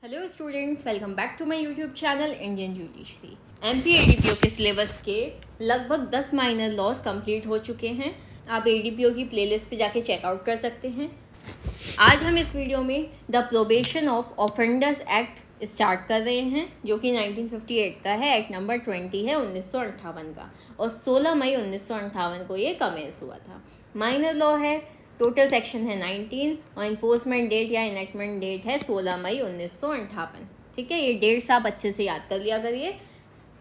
Hello students, welcome back to my YouTube channel Indian judiciary. MP ADPO के syllabus के लगभग 10 minor laws complete हो चुके हैं। आप एडीपीओ की प्लेलिस्ट पे जाके चेकआउट कर सकते हैं। आज हम इस वीडियो में the probation of offenders act start कर रहे हैं, जो कि 1958 का है। एक्ट नंबर 20 है 1958 का, और 16 मई 1958 को ये कमेंस हुआ था। माइनर लॉ है, टोटल सेक्शन है 19 और इन्फोर्समेंट डेट या इनेक्टमेंट डेट है 16 मई 1958। ठीक है, ये डेट्स आप अच्छे से याद कर लिया करिए,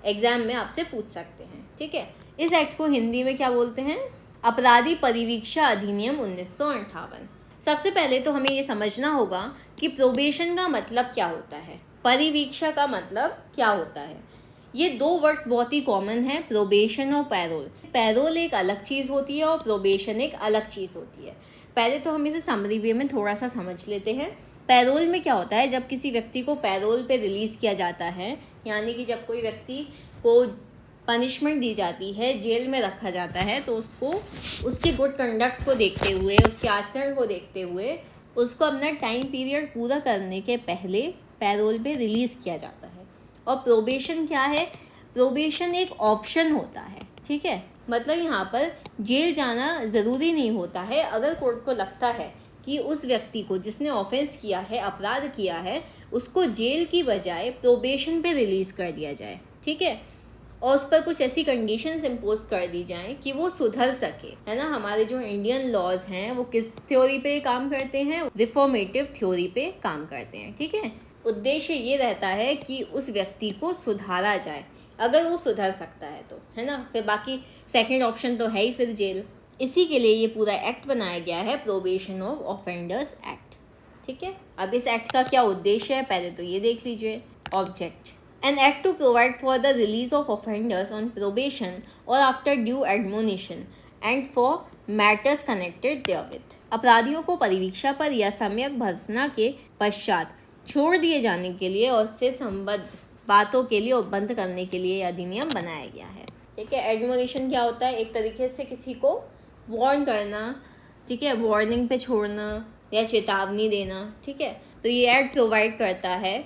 एग्जाम में आपसे पूछ सकते हैं। ठीक है, इस एक्ट को हिंदी में क्या बोलते हैं? अपराधी परिवीक्षा अधिनियम 1958। सबसे पहले तो हमें ये समझना होगा कि प्रोबेशन का मतलब क्या होता है, परिवीक्षा का मतलब क्या होता है। ये दो वर्ड्स बहुत ही कॉमन है, प्रोबेशन और पैरोल। पैरोल एक अलग चीज़ होती है और प्रोबेशन एक अलग चीज़ होती है। पहले तो हम इसे समरी वे में थोड़ा सा समझ लेते हैं। पैरोल में क्या होता है? जब किसी व्यक्ति को पैरोल पे रिलीज़ किया जाता है, यानी कि जब कोई व्यक्ति को पनिशमेंट दी जाती है, जेल में रखा जाता है, तो उसको उसके गुड कंडक्ट को देखते हुए, उसके आचरण को देखते हुए, उसको अपना टाइम पीरियड पूरा करने के पहले पैरोल पे रिलीज़ किया जाता है। और प्रोबेशन क्या है? प्रोबेशन एक ऑप्शन होता है। ठीक है, मतलब यहाँ पर जेल जाना ज़रूरी नहीं होता है। अगर कोर्ट को लगता है कि उस व्यक्ति को जिसने ऑफेंस किया है, अपराध किया है, उसको जेल की बजाय प्रोबेशन पे रिलीज़ कर दिया जाए, ठीक है, और उस पर कुछ ऐसी कंडीशंस इम्पोज कर दी जाएं कि वो सुधर सके, है ना। हमारे जो इंडियन लॉज हैं वो किस थ्योरी पे काम करते हैं? रिफॉर्मेटिव थ्योरी पे काम करते हैं। ठीक है, उद्देश्य ये रहता है कि उस व्यक्ति को सुधारा जाए, अगर वो सुधर सकता है तो, है ना। फिर बाकी सेकंड ऑप्शन तो है ही फिर जेल। इसी के लिए ये पूरा एक्ट बनाया गया है, प्रोबेशन ऑफ ऑफेंडर्स एक्ट। ठीक है, अब इस एक्ट का क्या उद्देश्य है पहले तो ये देख लीजिए। Object: An act to provide for the release of offenders on probation or after due admonition and for matters connected therewith। अपराधियों को परिवीक्षा पर या सम्यक भर्त्सना के पश्चात छोड़ दिए जाने के लिए और उससे संबद्ध बातों के लिए और बंद करने के लिए अधिनियम बनाया गया है। ठीक है, एडमोनिशन क्या होता है? एक तरीके से किसी को वार्न करना, ठीक है, वार्निंग पे छोड़ना या चेतावनी देना। ठीक है, तो ये एक्ट प्रोवाइड करता है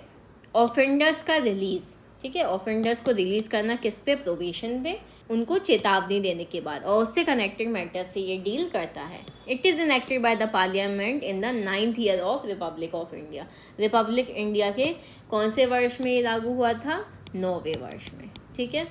ऑफेंडर्स का रिलीज। ठीक है, ऑफेंडर्स को रिलीज करना किस पे? प्रोबेशन पे, उनको चेतावनी देने के बाद, और उससे कनेक्टेड मैटर से ये डील करता है। It is enacted by the parliament in the 9th year of Republic of India. Republic India के कौन से वर्ष में ये लागू हुआ था? 9वें वर्ष में। ठीक है,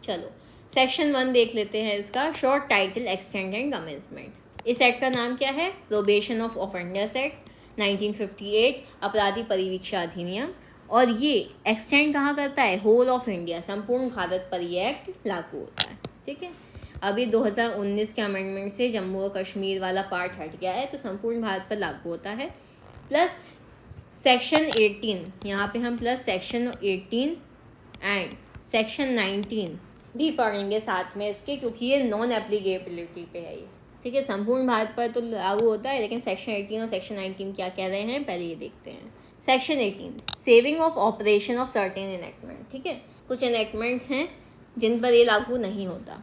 चलो सेक्शन 1 देख लेते हैं इसका। Short title: extend and commencement. इस एक्ट का नाम क्या है? प्रोबेशन ऑफ ऑफेंडर्स एक्ट 1958, अपराधी परिवीक्षा अधिनियम। और ये एक्सटेंड कहाँ करता है? होल ऑफ इंडिया, संपूर्ण भारत पर ये एक्ट लागू होता है। ठीक है, अभी 2019 के अमेंडमेंट से जम्मू और कश्मीर वाला पार्ट हट गया है, तो संपूर्ण भारत पर लागू होता है। प्लस सेक्शन 18, यहाँ पे हम प्लस सेक्शन 18 एंड सेक्शन 19 भी पढ़ेंगे साथ में इसके, क्योंकि ये नॉन एप्लीकेबिलिटी पे है ये। ठीक है, संपूर्ण भारत पर तो लागू होता है, लेकिन सेक्शन 18 और सेक्शन 19 क्या कह रहे हैं पहले ये देखते हैं। Section 18, saving of operation of certain enactment. ठीक है, कुछ इनेक्टमेंट्स हैं जिन पर ये लागू नहीं होता।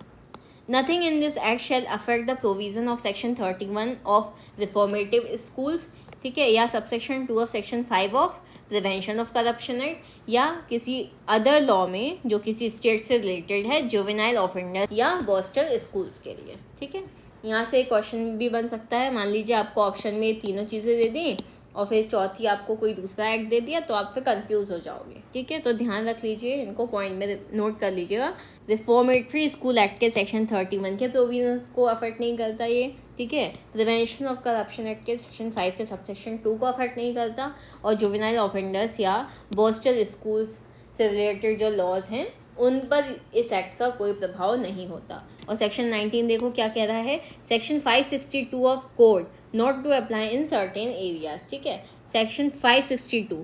Nothing in this act shall affect the provision of section 31 of reformative schools, ठीक है, या subsection 2 of section 5 of prevention of corruption act, या किसी अदर लॉ में जो किसी स्टेट से रिलेटेड है, जुवेनाइल ऑफेंडर या बॉस्टल स्कूल्स के लिए। ठीक है, यहाँ से क्वेश्चन भी बन सकता है। मान लीजिए आपको ऑप्शन में तीनों चीज़ें दे दी और फिर चौथी आपको कोई दूसरा एक्ट दे दिया, तो आप फिर कंफ्यूज हो जाओगे। ठीक है, तो ध्यान रख लीजिए, इनको पॉइंट में नोट कर लीजिएगा। रिफॉर्मेटरी स्कूल एक्ट के सेक्शन 31 के प्रोविजंस को अफेक्ट नहीं करता ये। ठीक है, प्रिवेंशन ऑफ करप्शन एक्ट के सेक्शन 5 के सबसेक्शन 2 को अफेक्ट नहीं करता, और जुवेनाइल ऑफेंडर्स या बॉस्टल स्कूल्स से रिलेटेड जो लॉज हैं उन पर इस एक्ट का कोई प्रभाव नहीं होता। और सेक्शन 19 देखो क्या कह रहा है। Section 562 of code not to apply in certain areas. ठीक है, सेक्शन 562,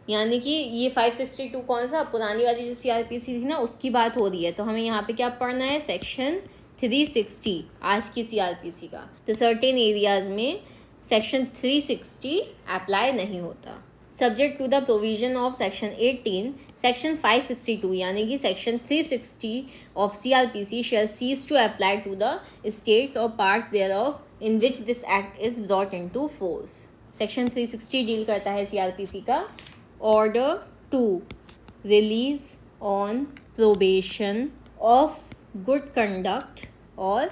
यानी कि ये 562 कौन सा? पुरानी वाली जो सीआरपीसी थी ना, उसकी बात हो रही है। तो हमें यहाँ पे क्या पढ़ना है? सेक्शन 360 आज की सीआरपीसी का। तो सर्टेन एरियाज में सेक्शन 360 अप्लाई नहीं होता। Subject to the provision of section 18, section 562 यानी कि section 360 of CrPC shall cease to apply to the states और parts thereof in which this act is brought into force। Section 360 deal करता है CrPC का order to release on probation of good conduct और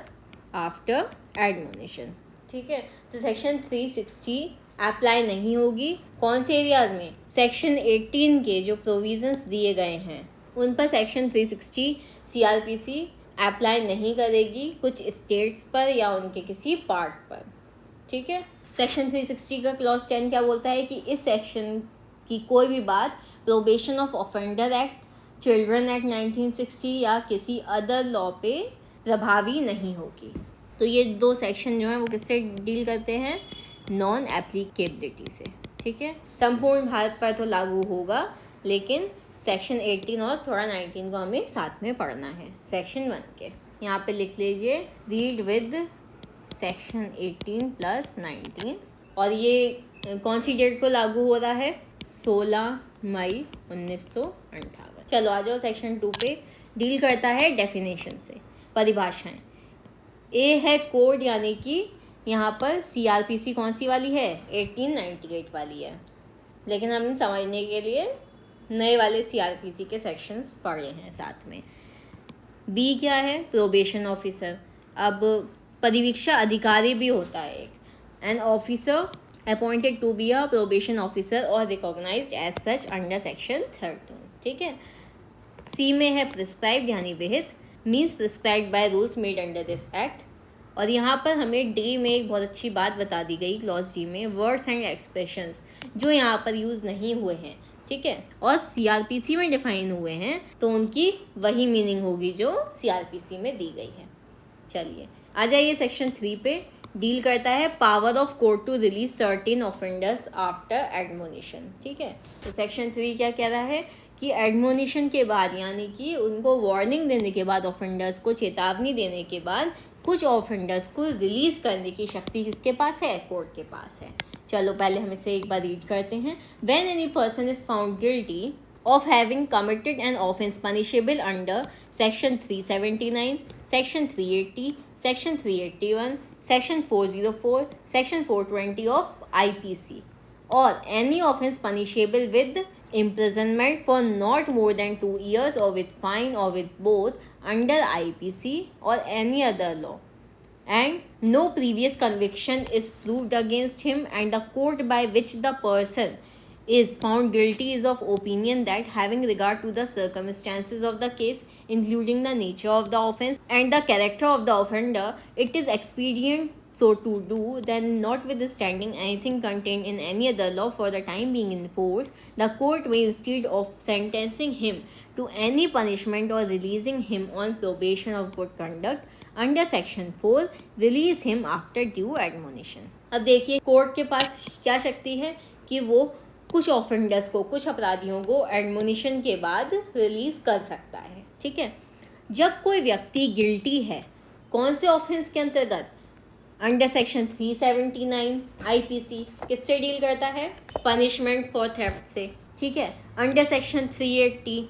after admonition। ठीक है, तो section 360 apply नहीं होगी। कौन से एरियाज में? सेक्शन 18 के जो प्रोविजंस दिए गए हैं उन पर सेक्शन 360 CRPC अप्लाई नहीं करेगी, कुछ स्टेट्स पर या उनके किसी पार्ट पर। ठीक है, सेक्शन 360 का क्लॉज 10 क्या बोलता है कि इस सेक्शन की कोई भी बात probation of offender act, children act 1960 या किसी अदर लॉ पे प्रभावी नहीं होगी। तो ये दो सेक्शन जो हैं वो किससे डील करते हैं? नॉन एप्लीकेबिलिटी से। ठीक है, संपूर्ण भारत पर तो लागू होगा, लेकिन सेक्शन 18 और थोड़ा 19 को हमें साथ में पढ़ना है सेक्शन 1 के। यहाँ पे लिख लीजिए रीड विद सेक्शन 18 + 19। और ये कौन सी डेट को लागू हो रहा है? 16 मई 1958। चलो आ जाओ सेक्शन 2 पे। डील करता है डेफिनेशन से, परिभाषाएं। ए है कोड, यानी कि यहाँ पर CRPC कौन सी वाली है? 1898 वाली है, लेकिन हम समझने के लिए नए वाले CRPC के सेक्शंस पढ़े हैं साथ में। बी क्या है? Probation officer. अब परिवीक्षा अधिकारी भी होता है एक, an officer appointed to be a probation officer और recognised as such under section 13। ठीक है, सी में है प्रिस्क्राइब्ड यानी विहित, means prescribed by rules made under this act. और यहाँ पर हमें डी में एक बहुत अच्छी बात बता दी गई, क्लॉज डी में, वर्ड्स एंड एक्सप्रेशंस जो यहाँ पर यूज़ नहीं हुए हैं, ठीक है, और CRPC में डिफाइन हुए हैं, तो उनकी वही मीनिंग होगी जो CRPC में दी गई है। चलिए आ जाइए सेक्शन 3 पे। डील करता है power of court to release certain offenders after admonition. ठीक है, तो सेक्शन 3 क्या कह रहा है कि एडमोनिशन के बाद, यानी कि उनको वार्निंग देने के बाद, ऑफेंडर्स को चेतावनी देने के बाद कुछ ऑफेंडर्स को रिलीज करने की शक्ति किसके पास है? कोर्ट के पास है। चलो पहले हम इसे एक बार रीड करते हैं। When any person is found guilty of having committed an offence punishable under section 379, section 380, section 381, section 404, section 420 of IPC, or any offence punishable with imprisonment for not more than 2 years or with fine or with both under IPC or any other law, and no previous conviction is proved against him, and the court by which the person is found guilty is of opinion that having regard to the circumstances of the case, including the nature of the offence and the character of the offender, it is expedient so to do, then notwithstanding anything contained in any other law for the time being in force, the court may, instead of sentencing him to any punishment or releasing him on probation of good conduct under section 4, release him after due admonition। अब देखिए court के पास क्या शक्ति है कि वो कुछ offenders को, कुछ अपराधियों को एडमोनिशन के बाद रिलीज कर सकता है। ठीक है, जब कोई व्यक्ति गिल्टी है, कौन से ऑफेंस के अंतर्गत? अंडर सेक्शन 379 IPC किससे डील करता है? पनिशमेंट फॉर थेफ्ट से। ठीक है, under section 380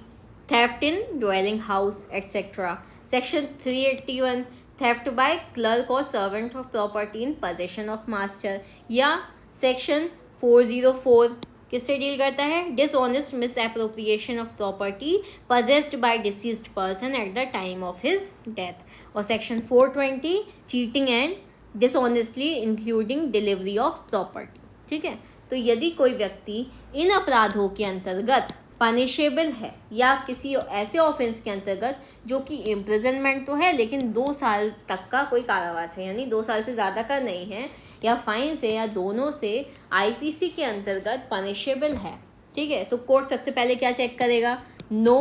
theft in dwelling house et cetera, section 381 theft by clerk और servant of property in possession of master, या सेक्शन 404 किससे डील करता है? Dishonest misappropriation of property possessed by deceased person at the time of his death, और section 420 cheating and dishonestly including delivery of property. ठीक है, तो यदि कोई व्यक्ति इन अपराधों के अंतर्गत पनिशेबल है या किसी ऐसे ऑफेंस के अंतर्गत जो कि इम्प्रिजनमेंट तो है लेकिन 2 साल तक का कोई कारावास है, यानी 2 साल से ज़्यादा का नहीं है, या फाइन से या दोनों से IPC के अंतर्गत पनिशेबल है। ठीक है, तो कोर्ट सबसे पहले क्या चेक करेगा? No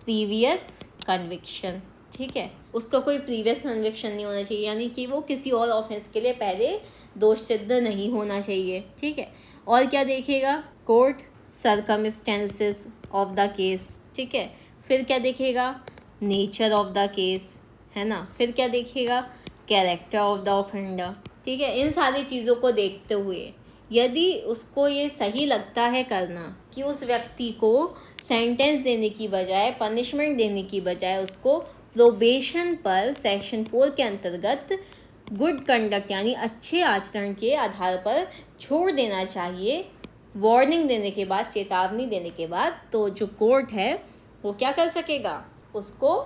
previous conviction. ठीक है, उसका कोई प्रीवियस कन्विक्शन नहीं होना चाहिए, यानी कि वो किसी और ऑफेंस के लिए पहले दोष सिद्ध नहीं होना चाहिए। ठीक है, और क्या देखेगा court? Circumstances of the case. ठीक है, फिर क्या देखेगा? नेचर ऑफ द केस, है ना। फिर क्या देखेगा? Character of the offender. ठीक है, इन सारी चीज़ों को देखते हुए यदि उसको ये सही लगता है करना कि उस व्यक्ति को सेंटेंस देने की बजाय, पनिशमेंट देने की बजाय उसको प्रोबेशन पर सेक्शन 4 के अंतर्गत गुड कंडक्ट यानी अच्छे आचरण के आधार पर छोड़ देना चाहिए, वार्निंग देने के बाद, चेतावनी देने के बाद, तो जो कोर्ट है वो क्या कर सकेगा, उसको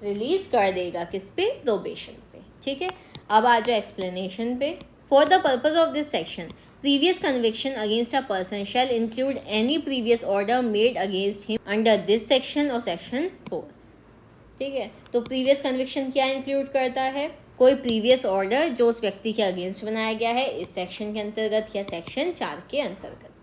रिलीज कर देगा। किस पे? प्रोबेशन पे। ठीक है, अब आ जाओ एक्सप्लेनेशन पे। For the purpose of this section, previous conviction against a person shall include any previous order made against him under this section or section 4। ठीक है, तो प्रीवियस कन्विक्शन क्या इंक्लूड करता है? कोई प्रीवियस ऑर्डर जो उस व्यक्ति के अगेंस्ट बनाया गया है इस सेक्शन के अंतर्गत या सेक्शन 4 के अंतर्गत।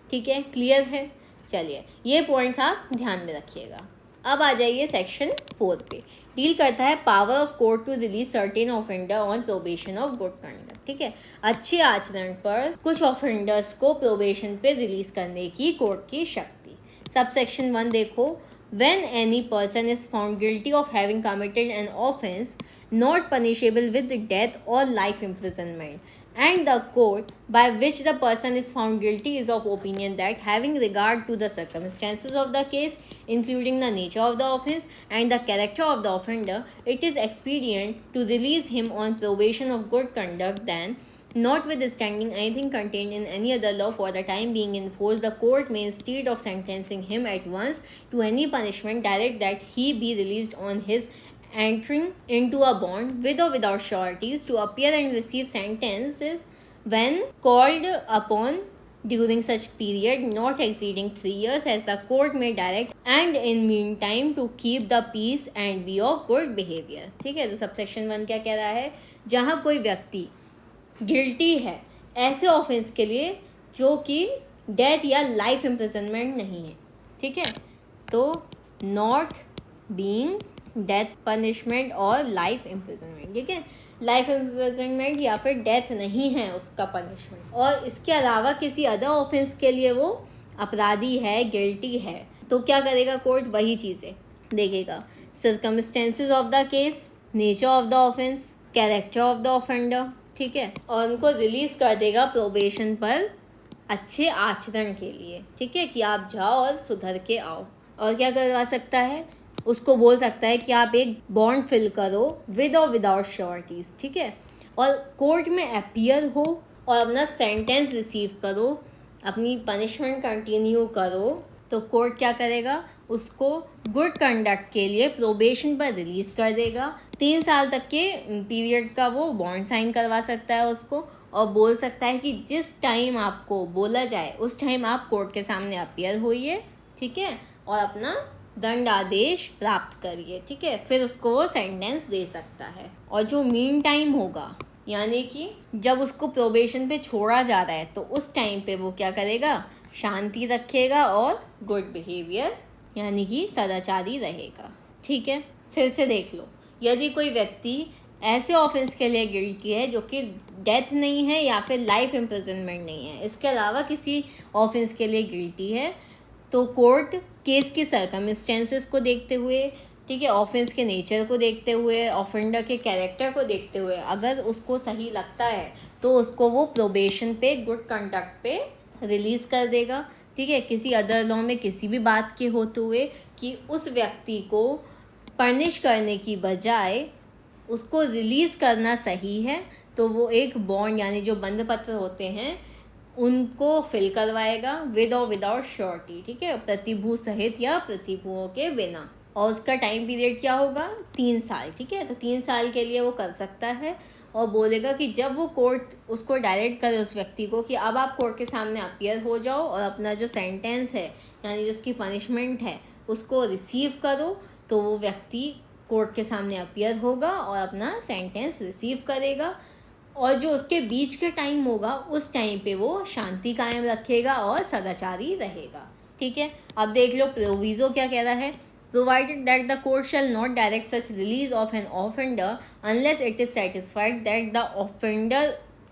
ठीक है, क्लियर है? चलिए, ये पॉइंट्स आप ध्यान में रखिएगा। अब आ जाइए सेक्शन 4 पे। डील करता है power of court to release certain offender on probation of good conduct. ठीक है, अच्छे आचरण पर कुछ ऑफेंडर्स को प्रोबेशन पे रिलीज करने की कोर्ट की शक्ति। सब सेक्शन 1 देखो। When any person is found guilty of having committed an offence not punishable with death or life imprisonment, and the court by which the person is found guilty is of opinion that, having regard to the circumstances of the case, including the nature of the offence and the character of the offender, it is expedient to release him on probation of good conduct, then, notwithstanding anything contained in any other law for the time being in force, the court may, instead of sentencing him at once to any punishment, direct that he be released on his entering into a bond, with or without sureties, to appear and receive sentences when called upon during such period not exceeding 3 years, as the court may direct, and in meantime to keep the peace and be of good behavior। ठीक है, तो subsection 1 क्या कह रहा है? जहाँ कोई व्यक्ति गिल्टी है ऐसे ऑफेंस के लिए जो कि डेथ या लाइफ इम्प्रिजनमेंट नहीं है। ठीक है, तो नॉट बीइंग डेथ पनिशमेंट और लाइफ इम्प्रिजनमेंट। ठीक है, लाइफ इम्प्रिजनमेंट या फिर डेथ नहीं है उसका पनिशमेंट, और इसके अलावा किसी अदर ऑफेंस के लिए वो अपराधी है, गिल्टी है, तो क्या करेगा कोर्ट? वही चीज़ें देखेगा। Circumstances of the case, nature of the offence, character of the offender. ठीक है, और उनको रिलीज कर देगा प्रोबेशन पर अच्छे आचरण के लिए। ठीक है, कि आप जाओ और सुधर के आओ। और क्या करवा सकता है? उसको बोल सकता है कि आप एक बॉन्ड फिल करो विद और विदाउट श्योरिटीज। ठीक है, और कोर्ट में अपीयर हो और अपना सेंटेंस रिसीव करो, अपनी पनिशमेंट कंटिन्यू करो, तो कोर्ट क्या करेगा? उसको गुड कंडक्ट के लिए प्रोबेशन पर रिलीज कर देगा। 3 साल तक के पीरियड का वो बॉन्ड साइन करवा सकता है उसको, और बोल सकता है कि जिस टाइम आपको बोला जाए उस टाइम आप कोर्ट के सामने अपीयर होइए। ठीक है, और अपना दंड आदेश प्राप्त करिए। ठीक है, फिर उसको वो सेंटेंस दे सकता है। और जो मीन टाइम होगा, यानी कि जब उसको प्रोबेशन पे छोड़ा जा रहा है, तो उस टाइम पे वो क्या करेगा? शांति रखेगा और गुड बिहेवियर यानी कि सदाचारी रहेगा। ठीक है, फिर से देख लो। यदि कोई व्यक्ति ऐसे ऑफेंस के लिए गिल्टी है जो कि डेथ नहीं है या फिर लाइफ इम्प्रिजनमेंट नहीं है, इसके अलावा किसी ऑफेंस के लिए गिल्टी है, तो कोर्ट केस के सर्कमस्टेंसेस को देखते हुए, ठीक है, ऑफेंस के नेचर को देखते हुए, ऑफेंडर के कैरेक्टर को देखते हुए, अगर उसको सही लगता है तो उसको वो प्रोबेशन पे, गुड कंडक्ट पे रिलीज़ कर देगा। ठीक है, किसी अदर लॉ में किसी भी बात के होते हुए कि उस व्यक्ति को पनिश करने की बजाय उसको रिलीज़ करना सही है, तो वो एक बॉन्ड यानी जो बंध पत्र होते हैं उनको फिल करवाएगा विद और विदाउट श्योरिटी। ठीक है, प्रतिभू सहित या प्रतिभुओं के बिना। और उसका टाइम पीरियड क्या होगा? 3 साल। ठीक है, तो 3 साल के लिए वो कर सकता है, और बोलेगा कि जब वो कोर्ट उसको डायरेक्ट करे उस व्यक्ति को कि अब आप कोर्ट के सामने अपीयर हो जाओ और अपना जो सेंटेंस है यानी जो उसकी पनिशमेंट है उसको रिसीव करो, तो वो व्यक्ति कोर्ट के सामने अपीयर होगा और अपना सेंटेंस रिसीव करेगा। और जो उसके बीच के टाइम होगा उस टाइम पे वो शांति कायम रखेगा और सदाचारी रहेगा। ठीक है, अब देख लो प्रोविज़ो क्या कह रहा है। Provided that the court shall not direct such release of an offender unless it is satisfied that the offender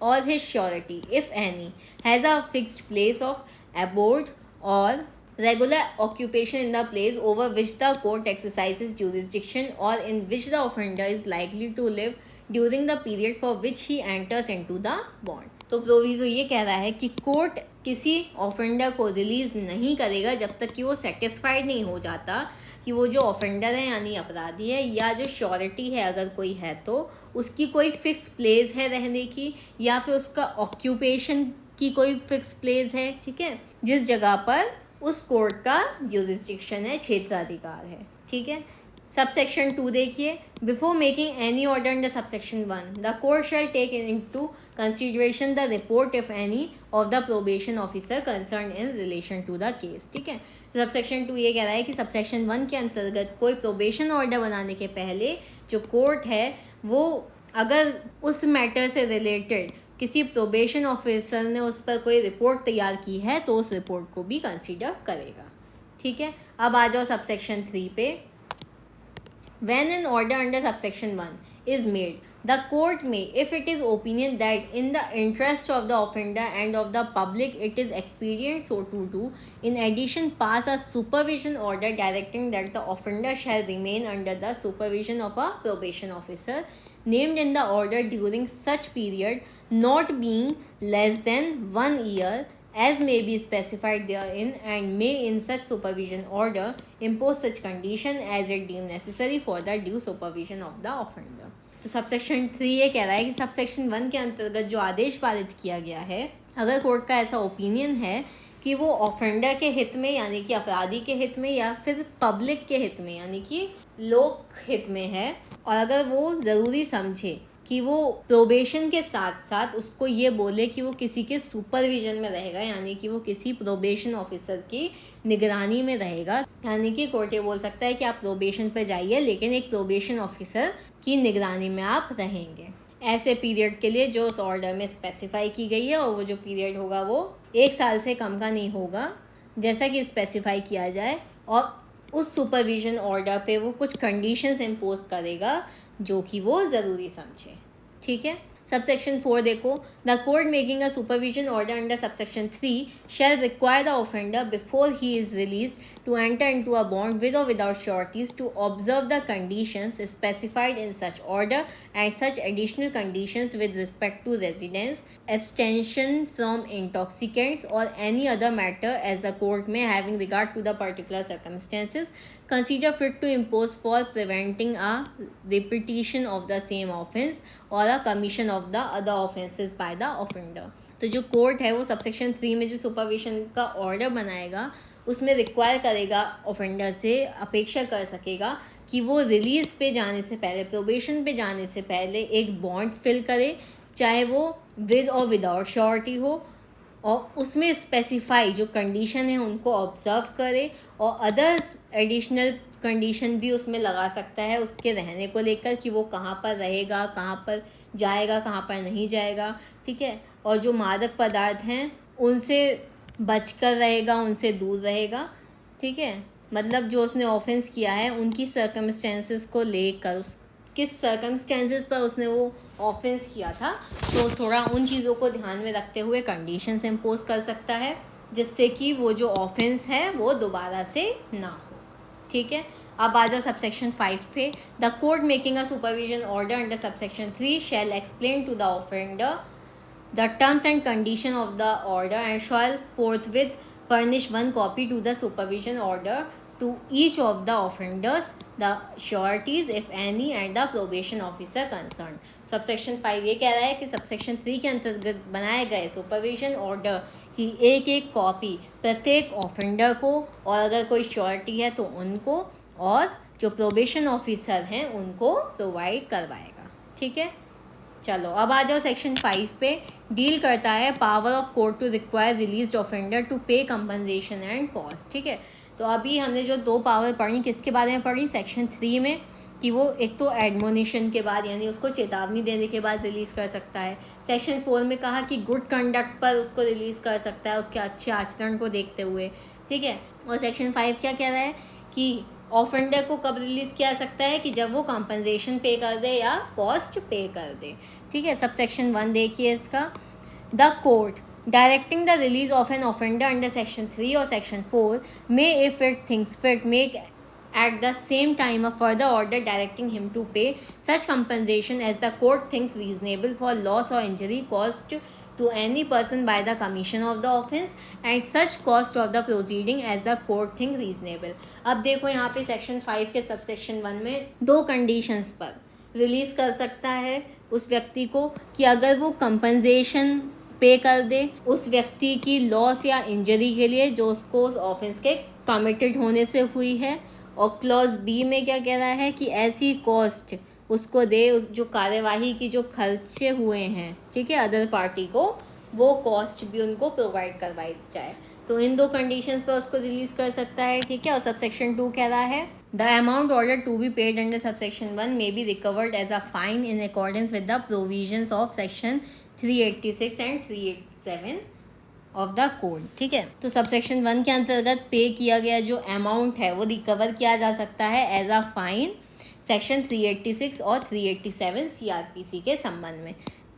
or his surety, if any, has a fixed place of abode or regular occupation in the place over which the court exercises jurisdiction, or in which the offender is likely to live during the period for which he enters into the bond। तो proviso ये कह रहा है कि court किसी offender को release नहीं करेगा जब तक कि वो सेटिस्फाइड नहीं हो जाता कि वो जो ऑफेंडर है यानी अपराधी है, या जो श्योरिटी है अगर कोई है तो उसकी कोई फिक्स प्लेस है रहने की, या फिर उसका ऑक्यूपेशन की कोई फिक्स प्लेस है, ठीक है, जिस जगह पर उस कोर्ट का ज्यूरिसडिक्शन है, क्षेत्राधिकार है, ठीक है। सबसेक्शन 2 देखिए, before making any order under subsection 1 the court shall take into consideration the report if any of the probation officer concern in relation to the case, ठीक है। सबसेक्शन 2 ये कह रहा है कि सबसेक्शन 1 के अंतर्गत कोई प्रोबेशन ऑर्डर बनाने के पहले जो कोर्ट है वो अगर उस मैटर से रिलेटेड किसी प्रोबेशन ऑफिसर ने उस पर कोई रिपोर्ट तैयार की है तो उस रिपोर्ट को भी कंसीडर करेगा, ठीक है। अब आ जाओ सबसेक्शन 3 पे। When an order under subsection 1 is made, the court may, if it is opinion that in the interest of the offender and of the public it is expedient so to do, in addition pass a supervision order directing that the offender shall remain under the supervision of a probation officer named in the order during such period not being less than 1 year as may be specified therein, and may in such supervision order impose such condition as it deem necessary for the due supervision of the offender। तो subsection 3 ये कह रहा है कि subsection 1 के अंतर्गत जो आदेश पारित किया गया है, अगर कोर्ट का ऐसा ओपिनियन है कि वो ऑफेंडर के हित में यानी कि अपराधी के हित में या फिर पब्लिक के हित में यानी कि लोक हित में है, और अगर वो ज़रूरी समझे कि वो प्रोबेशन के साथ साथ उसको ये बोले कि वो किसी के सुपरविजन में रहेगा यानी कि वो किसी प्रोबेशन ऑफिसर की निगरानी में रहेगा, यानी कि कोर्ट ये बोल सकता है कि आप प्रोबेशन पर जाइए लेकिन एक प्रोबेशन ऑफिसर की निगरानी में आप रहेंगे ऐसे पीरियड के लिए जो उस ऑर्डर में स्पेसिफाई की गई है, और वो जो पीरियड होगा वो 1 साल से कम का नहीं होगा जैसा कि स्पेसिफाई किया जाए, और उस सुपरविजन ऑर्डर पे वो कुछ कंडीशंस इम्पोज करेगा जो कि वो ज़रूरी समझे, ठीक है। सबसेक्शन 4 देखो, the court making a supervision order under subsection 3 shall require the offender before he is released to enter into a bond with or without sureties to observe the conditions specified in such order and such additional conditions with respect to residence, abstention from intoxicants or any other matter as the court may having regard to the particular circumstances consider fit to impose for preventing a repetition of the same offence or a commission of the other offences by the offender। तो जो court है वो subsection 3 में जो supervision का order बनाएगा उसमें require करेगा, ऑफेंडर से अपेक्षा कर सकेगा कि वो रिलीज़ पे जाने से पहले, प्रोबेशन पे जाने से पहले एक बॉन्ड फिल करे, चाहे वो विद और विदाउट श्योरिटी हो, और उसमें स्पेसिफाई जो कंडीशन है उनको ऑब्जर्व करे, और अदर्स एडिशनल कंडीशन भी उसमें लगा सकता है उसके रहने को लेकर कि वो कहाँ पर रहेगा, कहाँ पर जाएगा, कहाँ पर नहीं जाएगा, ठीक है। और जो मादक पदार्थ हैं उनसे बचकर रहेगा, उनसे दूर रहेगा, ठीक है। मतलब जो उसने ऑफेंस किया है उनकी सर्कमस्टेंसेस को लेकर, उस किस सर्कमस्टेंसेस पर उसने वो ऑफेंस किया था, तो थोड़ा उन चीज़ों को ध्यान में रखते हुए कंडीशंस इम्पोज कर सकता है जिससे कि वो जो ऑफेंस है वो दोबारा से ना हो, ठीक है। अब आ जाओ सबसेक्शन 5 पे। The court making a supervision order under subsection 3 shall explain to the offender the terms and condition of the order and shall forthwith furnish one copy to the supervision order to each of the offenders, the sureties if any and the probation officer concerned। Subsection 5 ये कह रहा है कि subsection 3 के अंतर्गत बनाए गए supervision order की एक कॉपी प्रत्येक ऑफेंडर को, और अगर कोई श्योरिटी है तो उनको, और जो प्रोबेशन ऑफिसर हैं उनको प्रोवाइड करवाएगा, ठीक है। चलो अब आ जाओ सेक्शन 5 पे। डील करता है power of court to require released offender to pay compensation and cost, ठीक है। तो अभी हमने जो 2 पावर पढ़ी किसके बारे में पढ़ी, सेक्शन 3 में, कि वो एक तो एडमोनिशन के बाद यानी उसको चेतावनी देने के बाद रिलीज़ कर सकता है। सेक्शन 4 में कहा कि गुड कंडक्ट पर उसको रिलीज़ कर सकता है उसके अच्छे आचरण को देखते हुए, ठीक है। और सेक्शन 5 क्या कह रहा है कि ऑफेंडर को कब रिलीज़ किया सकता है, कि जब वो कंपनसेशन पे कर दे या कॉस्ट पे कर दे, ठीक है। सब सेक्शन 1 देखिए इसका। The court directing the release of an offender under section 3 और section 4 may if it thinks fit make at the same time a further order directing him to pay such compensation as the court thinks reasonable for loss or injury caused to any person by the commission of the offence and such cost of the proceeding as the court think reasonable। अब देखो यहाँ पे section 5 के subsection 1 में 2 conditions पर release कर सकता है उस व्यक्ति को, कि अगर वो कंपनसेशन पे कर दे उस व्यक्ति की लॉस या इंजरी के लिए जो उसको उस ऑफेंस के कमिटेड होने से हुई है। और क्लॉज बी में क्या कह रहा है कि ऐसी कॉस्ट उसको दे उस जो कार्यवाही की जो खर्चे हुए हैं, ठीक है, अदर पार्टी को, वो कॉस्ट भी उनको प्रोवाइड करवाई जाए। तो इन दो कंडीशंस पर उसको रिलीज कर सकता है, ठीक है। और सबसेक्शन 2 कह रहा है the amount order to be paid under subsection 1 may be recovered as a fine in accordance with the provisions of section 386 and 387 of the code, ठीक है। तो सबसेक्शन 1 के अंतर्गत पे किया गया जो अमाउंट है वो रिकवर किया जा सकता है एज अ फाइन सेक्शन 386 और 387 CRPC के संबंध में।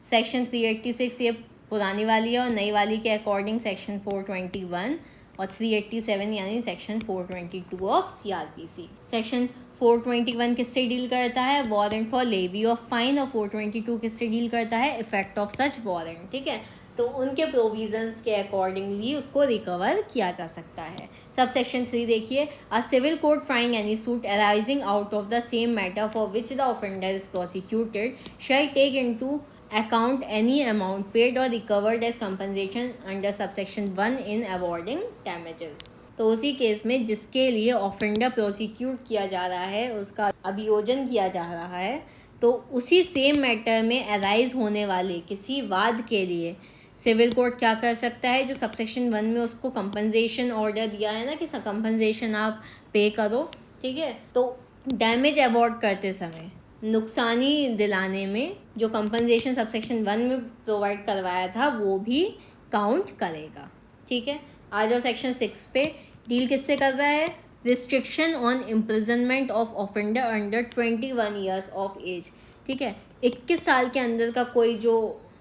सेक्शन 386 ये पुरानी वाली है और नई वाली के अकॉर्डिंग सेक्शन 421 और 387 यानी सेक्शन 422 ऑफ CRPC। सेक्शन 421 किससे डील करता है? Warrant for levy of fine. और 422 किससे डील करता है? इफेक्ट ऑफ सच वारंट, ठीक है। तो उनके प्रोविजंस के अकॉर्डिंगली उसको रिकवर किया जा सकता है। सब सेक्शन 3 देखिए, a civil court trying any suit arising out of the same matter for which the offender is prosecuted shall take into account any amount paid or recovered as compensation under subsection 1 in awarding damages। तो उसी case में जिसके लिए offender prosecute किया जा रहा है, उसका अभियोजन किया जा रहा है, तो उसी सेम मैटर में अराइज होने वाले किसी वाद के लिए सिविल कोर्ट क्या कर सकता है? जो सबसेक्शन 1 में उसको कंपनसेशन ऑर्डर दिया है ना कि कंपनसेशन आप पे करो, ठीक है, तो डैमेज अवॉर्ड करते समय नुकसानी दिलाने में जो कंपनसेशन सबसेक्शन 1 में प्रोवाइड करवाया था वो भी काउंट करेगा, ठीक है। आ जाओ सेक्शन 6 पे। डील किससे कर रहा है? Restriction on imprisonment of offender under 21 years of age, ठीक है। 21 साल के अंदर का कोई जो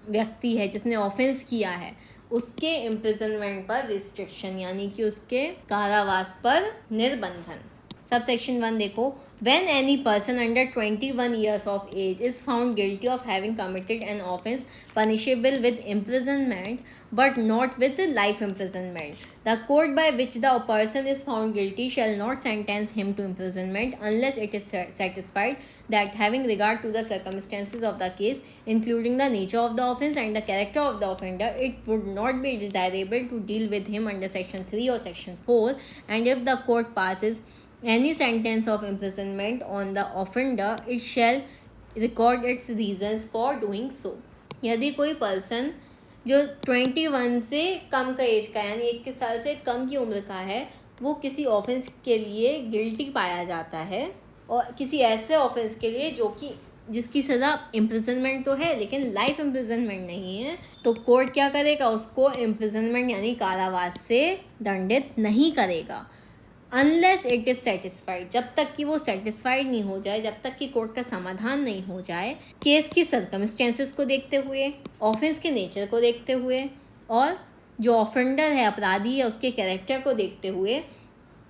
व्यक्ति है जिसने ऑफेंस किया है उसके इम्प्रिजनमेंट पर रिस्ट्रिक्शन यानी कि उसके कारावास पर निर्बंधन। सब सेक्शन 1 देखो, when any person under 21 years of age is found guilty of having committed an offence punishable with imprisonment but not with life imprisonment, the court by which the person is found guilty shall not sentence him to imprisonment unless it is satisfied that having regard to the circumstances of the case, including the nature of the offence and the character of the offender, it would not be desirable to deal with him under section 3 or section 4, and if the court passes any sentence of imprisonment on the offender, it shall record its reasons for doing so। यदि कोई person जो 21 से कम का as का यानी 21 साल से कम की उम्र का है वो किसी ऑफेंस के लिए गिल्टी पाया जाता है और किसी ऐसे ऑफेंस के लिए जो कि जिसकी सज़ा इम्प्रिजनमेंट तो है लेकिन लाइफ इम्प्रिजनमेंट नहीं है, तो कोर्ट क्या करेगा? उसको इम्प्रिजनमेंट यानी कारावास से दंडित नहीं करेगा अनलेस इट इज़ सेटिस्फाइड, जब तक कि वो सेटिस्फाइड नहीं हो जाए, जब तक कि कोर्ट का समाधान नहीं हो जाए केस की सर्कमस्टेंसेस को देखते हुए, ऑफेंस के नेचर को देखते हुए और जो ऑफेंडर है, अपराधी है, उसके कैरेक्टर को देखते हुए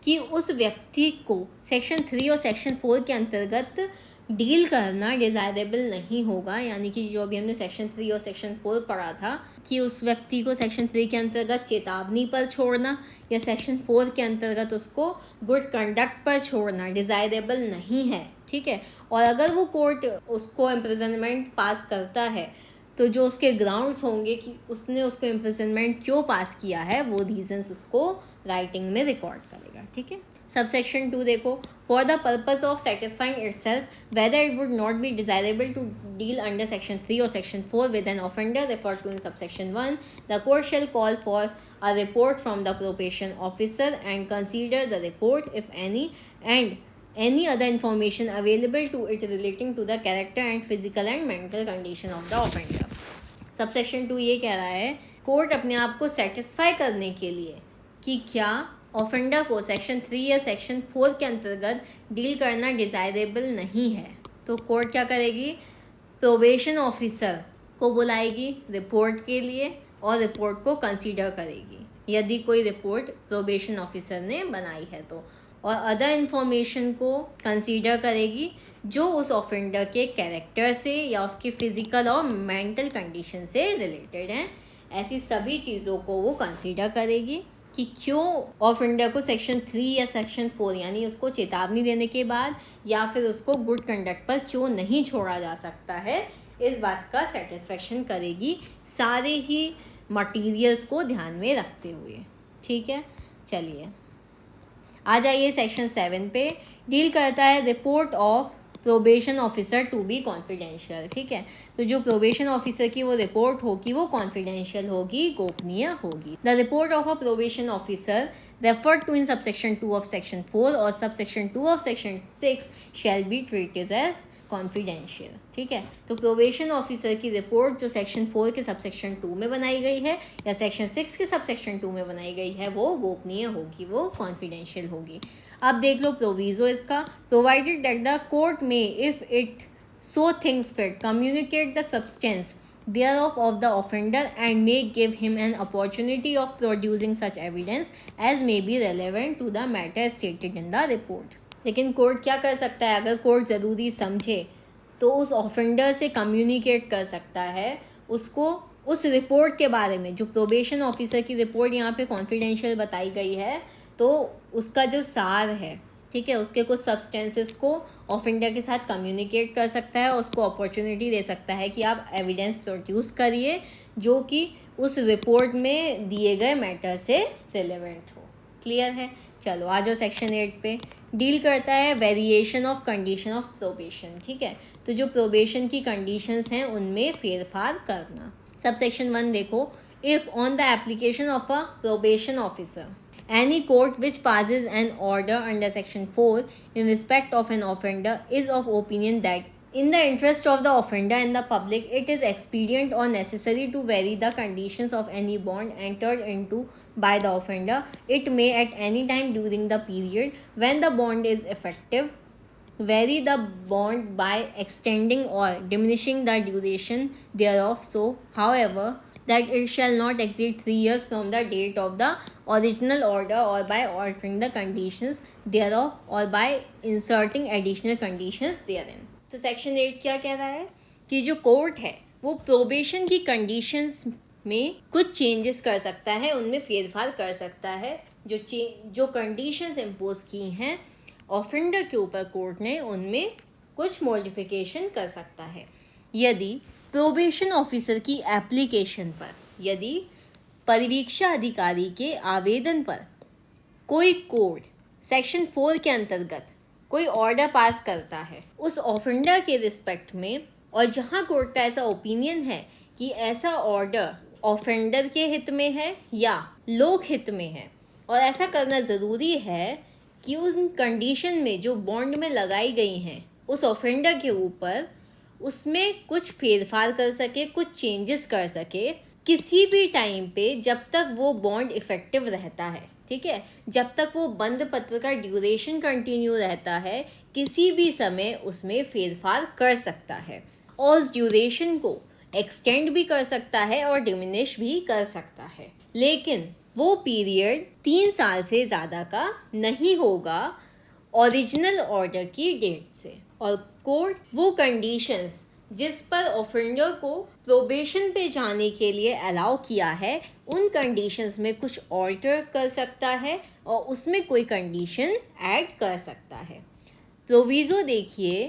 कि उस व्यक्ति को सेक्शन 3 और सेक्शन 4 के अंतर्गत डील करना डिज़ायरेबल नहीं होगा। यानी कि जो अभी हमने सेक्शन 3 और सेक्शन 4 पढ़ा था कि उस व्यक्ति को सेक्शन 3 के अंतर्गत चेतावनी पर छोड़ना या सेक्शन 4 के अंतर्गत उसको गुड कंडक्ट पर छोड़ना डिज़ायरेबल नहीं है, ठीक है। और अगर वो कोर्ट उसको इम्प्रिजनमेंट पास करता है तो जो उसके ग्राउंड्स होंगे कि उसने उसको इम्प्रिजनमेंट क्यों पास किया है वो रीजंस उसको राइटिंग में रिकॉर्ड करेगा, ठीक है। सबसेक्शन 2 देखो, for the purpose of satisfying itself whether it would not be desirable to deal under section 3 और section 4 with an offender referred to in subsection 1, the court shall call for a report from the probation officer and consider the report if any and any other information available to it relating to the character and physical and mental condition of the offender। Subsection 2 ये कह रहा है court अपने आप को satisfy करने के लिए कि क्या ऑफेंडर को सेक्शन 3 या सेक्शन 4 के अंतर्गत डील करना डिज़ायरेबल नहीं है, तो कोर्ट क्या करेगी? प्रोबेशन ऑफिसर को बुलाएगी रिपोर्ट के लिए और रिपोर्ट को कंसीडर करेगी यदि कोई रिपोर्ट प्रोबेशन ऑफिसर ने बनाई है तो, और अदर इन्फॉर्मेशन को कंसीडर करेगी जो उस ऑफेंडर के कैरेक्टर से या उसकी फिजिकल और मेंटल कंडीशन से रिलेटेड हैं। ऐसी सभी चीज़ों को वो कंसीडर करेगी कि क्यों ऑफेंडर को सेक्शन 3 या सेक्शन 4 यानी उसको चेतावनी देने के बाद या फिर उसको गुड कंडक्ट पर क्यों नहीं छोड़ा जा सकता है, इस बात का सेटिस्फेक्शन करेगी। सारे ही मटीरियल्स को ध्यान में रखते हुए। ठीक है, चलिए आ जाइए सेक्शन 7 पे। डील करता है report of probation officer to be confidential. ठीक है, तो जो प्रोबेशन ऑफिसर की वो रिपोर्ट होगी वो कॉन्फिडेंशियल होगी, गोपनीय होगी। The report of a probation officer referred to in subsection 2 of section 4 और subsection 2 of section 6 shall be treated as confidential. ठीक है, तो प्रोबेशन ऑफिसर की रिपोर्ट जो सेक्शन 4 के सबसेक्शन 2 में बनाई गई है या सेक्शन 6 के सबसेक्शन 2 में बनाई गई है वो गोपनीय होगी, वो कॉन्फिडेंशियल होगी। अब देख लो प्रोविजो इसका। प्रोवाइडेड दैट द कोर्ट में if it so things fit communicate the substance thereof of the offender and may give him an opportunity of producing such evidence as may be relevant to the matter stated in the report। लेकिन court क्या कर सकता है, अगर court ज़रूरी समझे तो उस ऑफेंडर से कम्युनिकेट कर सकता है, उसको उस रिपोर्ट के बारे में, जो प्रोबेशन ऑफिसर की रिपोर्ट यहाँ पे कॉन्फिडेंशियल बताई गई है, तो उसका जो सार है, ठीक है, उसके कुछ सब्सटेंसेस को ऑफेंडर के साथ कम्युनिकेट कर सकता है, उसको अपॉर्चुनिटी दे सकता है कि आप एविडेंस प्रोड्यूस करिए जो कि उस रिपोर्ट में दिए गए मैटर से रिलेवेंट हो। क्लियर है, चलो आ जाओ सेक्शन 8 पे। डील करता है variation of condition of probation. ठीक है, तो जो प्रोबेशन की कंडीशंस हैं उनमें फेरफार करना। सब सेक्शन 1 देखो। If on the application of a probation officer any court which passes an order under section 4 in respect of an offender is of opinion that in the interest of the offender and the public it is expedient or necessary to vary the conditions of any bond entered into by the offender, it may at any time during the period when the bond is effective vary the bond by extending or diminishing the duration thereof, so however that it shall not exceed 3 years from the date of the original order or by altering the conditions thereof or by inserting additional conditions therein। तो section 8 क्या कह रहा है कि जो court है वो probation की कंडीशंस में कुछ चेंजेस कर सकता है, उनमें फेरफार कर सकता है। जो कंडीशंस इम्पोज की हैं ऑफेंडर के ऊपर कोर्ट ने, उनमें कुछ मॉडिफिकेशन कर सकता है। यदि प्रोबेशन ऑफिसर की एप्लीकेशन पर, यदि परिवीक्षा अधिकारी के आवेदन पर कोई कोर्ट सेक्शन 4 के अंतर्गत कोई ऑर्डर पास करता है उस ऑफेंडर के रिस्पेक्ट में, और जहां कोर्ट का ऐसा ओपिनियन है कि ऐसा ऑर्डर ऑफेंडर के हित में है या लोक हित में है, और ऐसा करना ज़रूरी है कि उन कंडीशन में जो बॉन्ड में लगाई गई हैं उस ऑफेंडर के ऊपर, उसमें कुछ फेरफार कर सके, कुछ चेंजेस कर सके किसी भी टाइम पे जब तक वो बॉन्ड इफेक्टिव रहता है। ठीक है, जब तक वो बंद पत्र का ड्यूरेशन कंटिन्यू रहता है, किसी भी समय उसमें फेरफार कर सकता है और उस ड्यूरेशन को एक्सटेंड भी कर सकता है और डिमिनिश भी कर सकता है, लेकिन वो पीरियड 3 साल से ज़्यादा का नहीं होगा ओरिजिनल ऑर्डर की डेट से। और कोर्ट वो कंडीशंस जिस पर ऑफेंडर को प्रोबेशन पे जाने के लिए अलाउ किया है, उन कंडीशंस में कुछ ऑल्टर कर सकता है और उसमें कोई कंडीशन ऐड कर सकता है। प्रोविजो देखिए।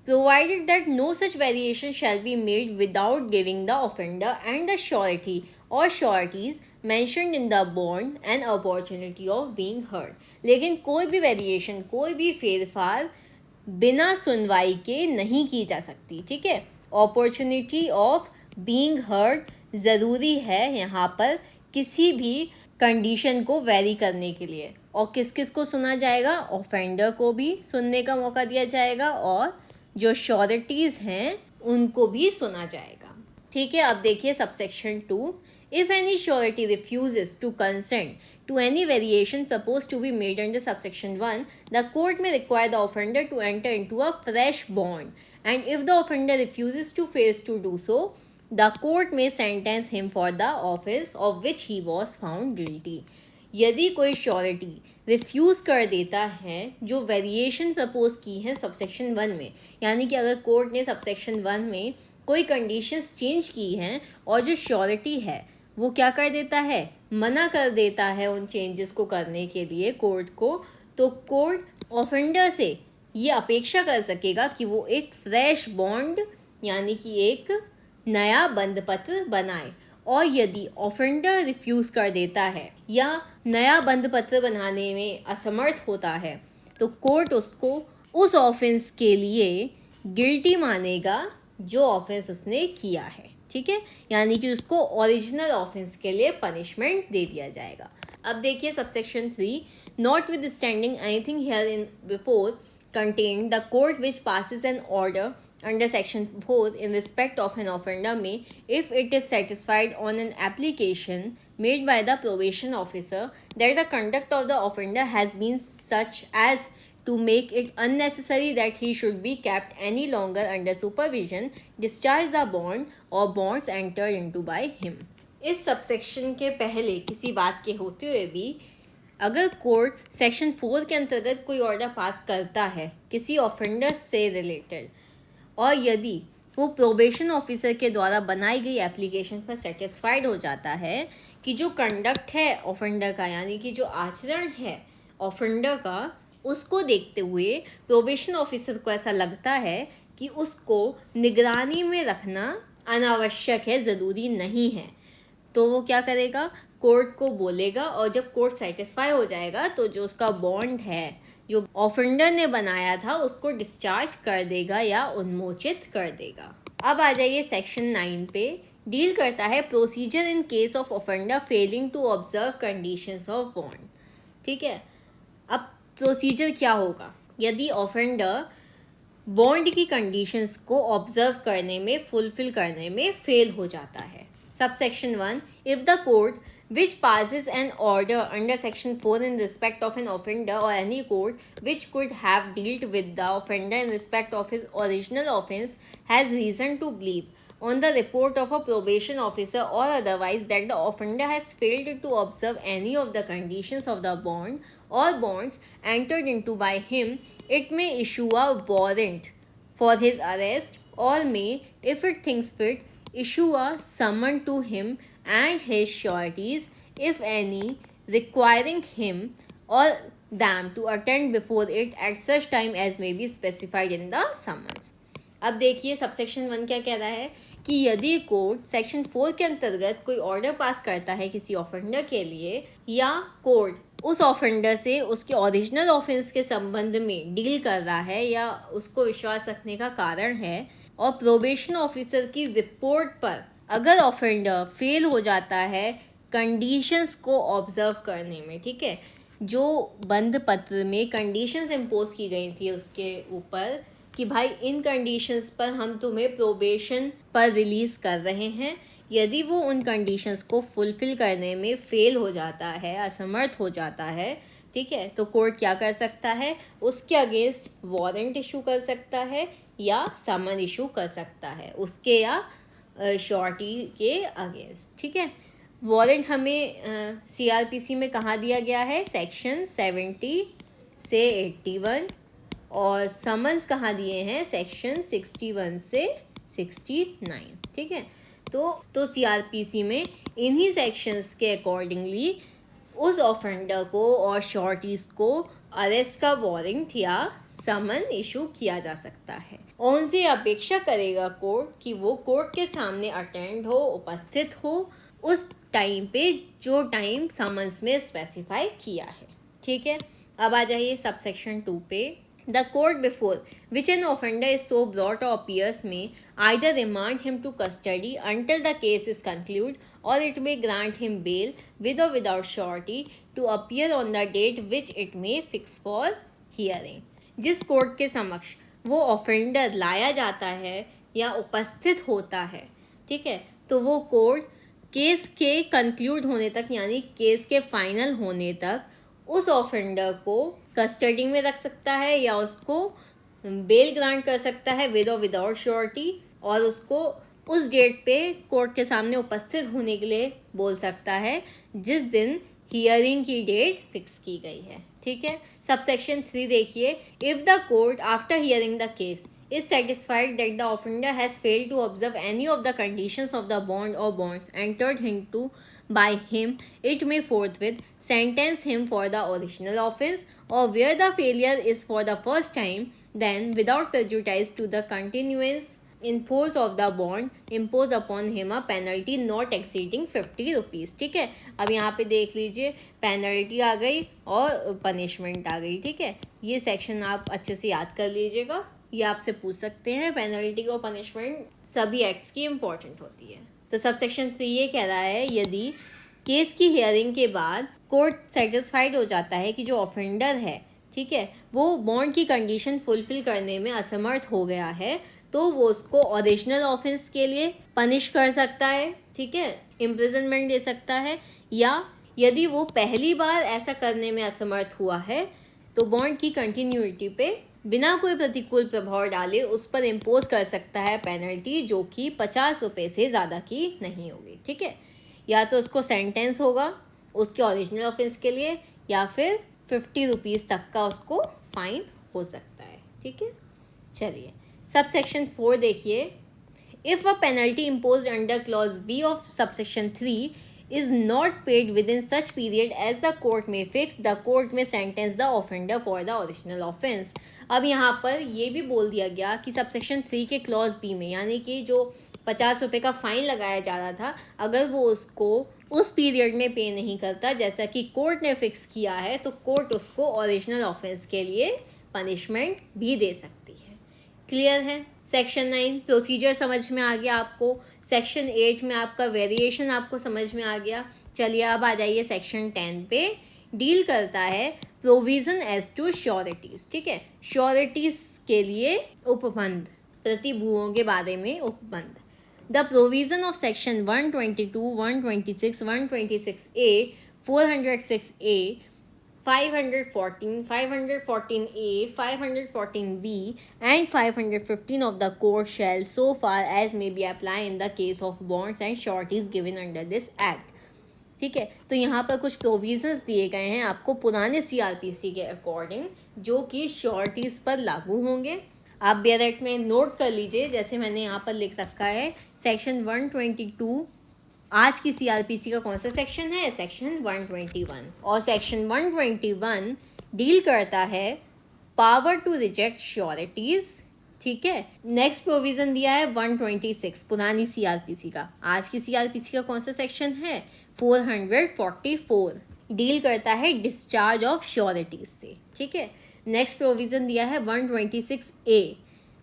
Provided that no such variation shall be made without giving the offender and the surety और sureties mentioned in the bond an opportunity of being heard। लेकिन कोई भी वेरिएशन, कोई भी फेरफार बिना सुनवाई के नहीं की जा सकती। ठीक है, अपॉर्चुनिटी ऑफ बीइंग हर्ड ज़रूरी है यहाँ पर किसी भी कंडीशन को वेरी करने के लिए। और किस किस को सुना जाएगा, ऑफेंडर को भी सुनने का मौका दिया जाएगा और जो श्योरिटीज़ हैं उनको भी सुना जाएगा। ठीक है, अब देखिए subsection 2। If any surety refuses to consent to any variation proposed to be made under subsection 1, the court may require the offender to enter into a fresh bond, and if the offender refuses to fails to do so, the court may sentence him for the offense of which he was found guilty। यदि कोई surety refuse कर देता है जो variation propose की है subsection 1 में, यानी कि अगर कोर्ट ने सबसेक्शन 1 में कोई कंडीशंस चेंज की हैं और जो श्योरिटी है वो क्या कर देता है, मना कर देता है उन चेंजेस को करने के लिए कोर्ट को, तो कोर्ट ऑफेंडर से ये अपेक्षा कर सकेगा कि वो एक फ्रेश बॉन्ड यानी कि एक नया बंद पत्र बनाए। और यदि ऑफेंडर रिफ्यूज कर देता है या नया बंद पत्र बनाने में असमर्थ होता है तो कोर्ट उसको उस ऑफेंस के लिए गिल्टी मानेगा जो ऑफेंस उसने किया है, ठीक है, यानी कि उसको ओरिजिनल ऑफेंस के लिए पनिशमेंट दे दिया जाएगा। अब देखिए subsection 3, not with standing anything here in before contained, the court which passes an order under section 4 in respect of an offender may, if it is satisfied on an application made by the probation officer that the conduct of the offender has been such as to make it unnecessary that he should be kept any longer under supervision, discharge the bond or bonds entered into by him। इस subsection के पहले किसी बात के होते हुए भी अगर कोर्ट सेक्शन 4 के अंतर्गत कोई ऑर्डर पास करता है किसी ऑफेंडर से रिलेटेड और यदि वो प्रोबेशन ऑफिसर के द्वारा बनाई गई एप्लीकेशन पर सेटिस्फाइड हो जाता है कि जो कंडक्ट है ऑफेंडर का, यानी कि जो आचरण है ऑफेंडर का, उसको देखते हुए प्रोबेशन ऑफिसर को ऐसा लगता है कि उसको निगरानी में रखना अनावश्यक है, ज़रूरी नहीं है, तो वो क्या करेगा, कोर्ट को बोलेगा और जब कोर्ट सेटिस्फाई हो जाएगा तो जो उसका बॉन्ड है जो ऑफेंडर ने बनाया था उसको डिस्चार्ज कर देगा या उन्मोचित कर देगा। अब आ जाइए सेक्शन 9 पे, डील करता है procedure in case of offender failing to observe conditions of bond. ठीक है, अब प्रोसीजर क्या होगा यदि ऑफेंडर बॉन्ड की कंडीशंस को ऑब्जर्व करने में, फुलफिल करने में फेल हो जाता है। Subsection 1, if the court which passes an order under section 4 in respect of an offender or any court which could have dealt with the offender in respect of his original offense has reason to believe on the report of a probation officer or otherwise that the offender has failed to observe any of the conditions of the bond or bonds entered into by him, it may issue a warrant for his arrest or may, if it thinks fit, issue a summon to him and his sureties, if any, requiring him or them to attend before it at such time as may be specified in the summons। अब देखिए subsection 1 क्या कह रहा है कि यदि court section 4 के अंतर्गत कोई ऑर्डर पास करता है किसी ऑफेंडर के लिए या कोर्ट उस ऑफेंडर से उसके ओरिजिनल ऑफेंस के संबंध में डील कर रहा है या उसको विश्वास रखने का कारण है और प्रोबेशन ऑफिसर की रिपोर्ट पर अगर ऑफेंडर फेल हो जाता है कंडीशंस को ऑब्जर्व करने में, ठीक है, जो बंद पत्र में कंडीशंस इम्पोज की गई थी उसके ऊपर कि भाई इन कंडीशंस पर हम तुम्हें प्रोबेशन पर रिलीज़ कर रहे हैं, यदि वो उन कंडीशंस को फुलफिल करने में फेल हो जाता है, असमर्थ हो जाता है, ठीक है, तो कोर्ट क्या कर सकता है, उसके अगेंस्ट वारंट इशू कर सकता है या समन इशू कर सकता है उसके या श्योरिटी के अगेंस्ट। ठीक है, वारंट हमें सीआरपीसी में कहाँ दिया गया है, सेक्शन 70 से 81, और समन्स कहाँ दिए हैं, सेक्शन 61 से 69। ठीक है, तो सीआरपीसी में इन्हीं सेक्शंस के अकॉर्डिंगली उस ऑफेंडर को और श्योरिटीज़ को अरेस्ट का वारंट या समन इशू किया जा सकता है और उनसे अपेक्षा करेगा कोर्ट कि वो कोर्ट के सामने अटेंड हो, उपस्थित हो उस टाइम पे जो टाइम समन्स में स्पेसिफाई किया है। ठीक है, अब आ जाइए सबसेक्शन 2 पे, The court before which an offender is so brought or appears may either remand him to custody until the case is concluded or it may grant him bail with or without surety to appear on the date which it may fix for hearing। जिस court के समक्ष वो offender लाया जाता है या उपस्थित होता है, ठीक है, तो वो कोर्ट केस के कंक्लूड होने तक यानी केस के फाइनल होने तक उस ऑफेंडर को कस्टडी में रख सकता है या उसको बेल ग्रांट कर सकता है विद और विदाउट श्योरिटी और उसको उस डेट पे कोर्ट के सामने उपस्थित होने के लिए बोल सकता है जिस दिन हियरिंग की डेट फिक्स की गई है। ठीक है, सबसेक्शन 3 देखिए, if the court after hearing the case is satisfied that the offender has failed to observe any of the conditions of the bond or bonds entered into by him, it may forthwith sentence him for the original offense, or where the failure is for the first time, then without prejudice to the continuance in force of the bond impose upon him a penalty not exceeding 50 rupees. ठीक है, अब यहाँ पे देख लीजिए penalty आ गई और punishment आ गई। ठीक है, ये सेक्शन आप अच्छे से याद कर लीजिएगा, ये आपसे पूछ सकते हैं। पेनल्टी और पनिशमेंट सभी एक्ट्स की इम्पोर्टेंट होती है। तो सब सेक्शन 3 ये कह रहा है यदि केस की हियरिंग के बाद कोर्ट सेटिस्फाइड हो जाता है कि जो ऑफेंडर है, ठीक है, वो बॉन्ड की कंडीशन फुलफिल करने में असमर्थ हो गया है, तो वो उसको ओरिजिनल ऑफेंस के लिए पनिश कर सकता है। ठीक है, इम्प्रिजनमेंट दे सकता है, या यदि वो पहली बार ऐसा करने में असमर्थ हुआ है तो बॉन्ड की कंटिन्यूटी पे बिना कोई प्रतिकूल प्रभाव डाले उस पर इम्पोज कर सकता है पेनल्टी, जो कि 50 रुपये से ज़्यादा की नहीं होगी। ठीक है, या तो उसको सेंटेंस होगा उसके ओरिजिनल ऑफेंस के लिए, या फिर 50 रुपीज़ तक का उसको फाइन हो सकता है। ठीक है, चलिए सब सेक्शन 4 देखिए। If a penalty impose under clause B of subsection 3 is not paid within such period as the court may fix, the court may sentence the offender for the original offense। अब यहाँ पर ये भी बोल दिया गया कि सबसेक्शन 3 के क्लॉज बी में, यानी कि जो 50 रुपये का फाइन लगाया जा रहा था, अगर वो उसको उस पीरियड में पे नहीं करता जैसा कि कोर्ट ने फिक्स किया है, तो कोर्ट उसको ओरिजिनल ऑफेंस के लिए पनिशमेंट भी दे सकती है। क्लियर है? सेक्शन 9 प्रोसीजर समझ में आ गया आपको। सेक्शन 8 में आपका वेरिएशन आपको समझ में आ गया। चलिए अब आ जाइए सेक्शन 10 पे। डील करता है प्रोविजन एज टू श्योरिटीज। ठीक है, श्योरिटीज के लिए उपबंध, प्रतिभूओं के बारे में उपबंध। The provision of section 122, 126, 126A, 406A, 514, 514A, 514B and 515 of the Code shall so far as may be applied in the case of bonds and sureties given under this Act। ठीक है, तो यहाँ पर कुछ प्रोविजंस दिए गए हैं आपको पुराने CRPC के अकॉर्डिंग, जो कि श्योरिटीज पर लागू होंगे। आप बेरेट में नोट कर लीजिए, जैसे मैंने यहाँ पर लिख रखा है सेक्शन 122 आज की CRPC का कौन सा सेक्शन है? सेक्शन 121। और सेक्शन 121 डील करता है पावर टू रिजेक्ट श्योरिटीज। ठीक है, नेक्स्ट प्रोविजन दिया है 126 पुरानी CRPC का। आज की CRPC का कौन सा सेक्शन है? 444 डील करता है डिस्चार्ज ऑफ श्योरिटीज से। ठीक है, नेक्स्ट प्रोविजन दिया है 126A,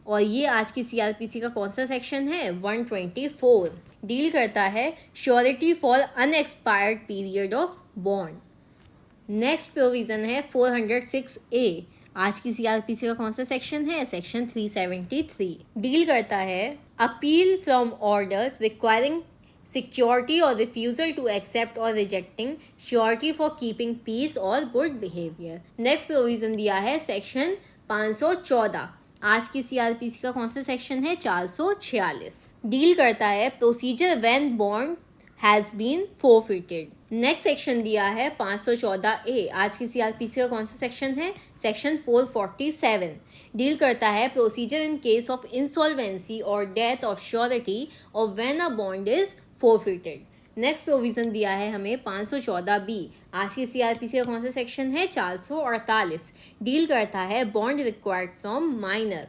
और ये आज की CRPC का कौन सा सेक्शन है? 124 डील करता है surety for unexpired period of bond. Next provision है 406A, आज की CRPC का कौन सा सेक्शन है? सेक्शन 373 डील करता है appeal from orders requiring security और रिफ्यूजल टू एक्सेप्ट और rejecting surety for keeping peace और गुड बिहेवियर। नेक्स्ट प्रोविजन दिया है सेक्शन 514, आज की CRPC का कौन सा सेक्शन है? 446 डील करता है procedure when bond has been forfeited. Next section दिया है 514A, आज की CRPC का कौन सा सेक्शन है? सेक्शन 447 डील करता है procedure in case of insolvency और डेथ ऑफ श्योरिटी और when a bond is forfeited. Next provision दिया है हमें 514B, आज की CRPC का कौन सा सेक्शन है? 448 डील करता है bond required from minor.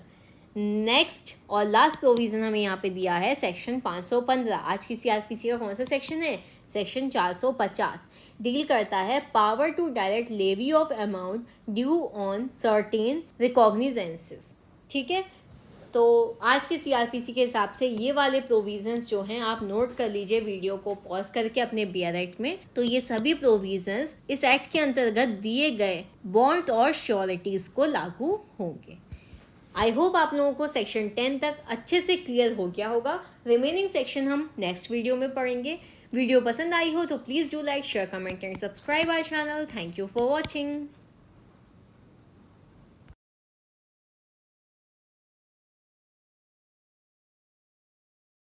Next और लास्ट प्रोविजन हमें यहाँ पे दिया है सेक्शन 515, आज की CRPC का कौन सा सेक्शन है? सेक्शन 450 डील करता है power to direct levy of amount due on certain recognizances. ठीक है, तो आज के CRPC के हिसाब से ये वाले प्रोविजंस जो हैं आप नोट कर लीजिए वीडियो को पॉज करके अपने BR एक्ट में। तो ये सभी प्रोविजंस इस एक्ट के अंतर्गत दिए गए बॉन्ड्स और श्योरिटीज को लागू होंगे। आई होप आप लोगों को सेक्शन 10 तक अच्छे से क्लियर हो गया होगा। रिमेनिंग सेक्शन हम नेक्स्ट वीडियो में पढ़ेंगे। वीडियो पसंद आई हो तो please do like, share, comment and subscribe our channel. Thank you for watching.